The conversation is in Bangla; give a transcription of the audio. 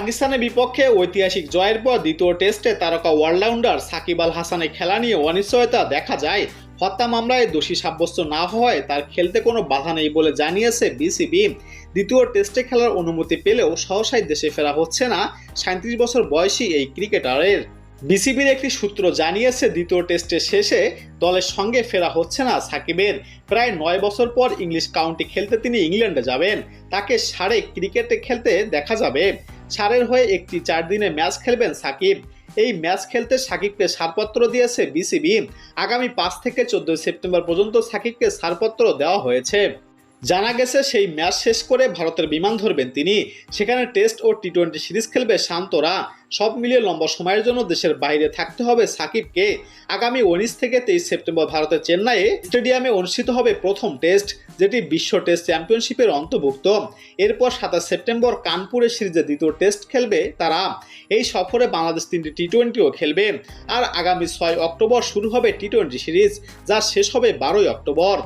পাকিস্তানের বিপক্ষে ঐতিহাসিক জয়ের পর দ্বিতীয় টেস্টে তারকা অলরাউন্ডার সাকিব আল হাসানের খেলা নিয়ে অনিশ্চয়তা দেখা যায়। হত্যা মামলায় দোষী সাব্যস্ত না হওয়ায় তার খেলতে কোনো বাধা নেই বলে জানিয়েছে বিসিবি। দ্বিতীয় টেস্টে খেলার অনুমতি পেলেও সহসায় দেশে ফেরা হচ্ছে না 37 বছর বয়সী এই ক্রিকেটারের। বিসিবির একটি সূত্র জানিয়েছে দ্বিতীয় টেস্টের শেষে দলের সঙ্গে ফেরা হচ্ছে না সাকিবের। প্রায় 9 বছর পর ইংলিশ কাউন্টি খেলতে তিনি ইংল্যান্ডে যাবেন। তাকে সারে ক্রিকেটে খেলতে দেখা যাবে। সারের হয়ে একটি 4 দিনের ম্যাচ খেলবেন সাকিব। এই ম্যাচ খেলতে সাকিবকে ছাড়পত্র দিয়েছে বিসিবি। আগামী 5 থেকে 14 সেপ্টেম্বর পর্যন্ত সাকিবকে ছাড়পত্র দেওয়া হয়েছে। জানা গেছে সেই ম্যাচ শেষ করে ভারতের বিমান ধরবেন তিনি। সেখানে টেস্ট ও টি-20 সিরিজ খেলবে শান্তরা। সব মিলিয়ে লম্বা সময়ের জন্য দেশের বাইরে থাকতে হবে সাকিবকে। আগামী 19 থেকে 23 সেপ্টেম্বর ভারতের চেন্নাইয়ে স্টেডিয়ামে অনুষ্ঠিত হবে প্রথম টেস্ট, যেটি বিশ্ব টেস্ট চ্যাম্পিয়নশিপের অন্তর্ভুক্ত। এরপর 27 সেপ্টেম্বর কানপুরে সিরিজে দ্বিতীয় টেস্ট খেলবে তারা। এই সফরে বাংলাদেশ 3টি টি-20ও খেলবে। আর আগামী 6 অক্টোবর শুরু হবে টি-20 সিরিজ, যা শেষ হবে 12 অক্টোবর।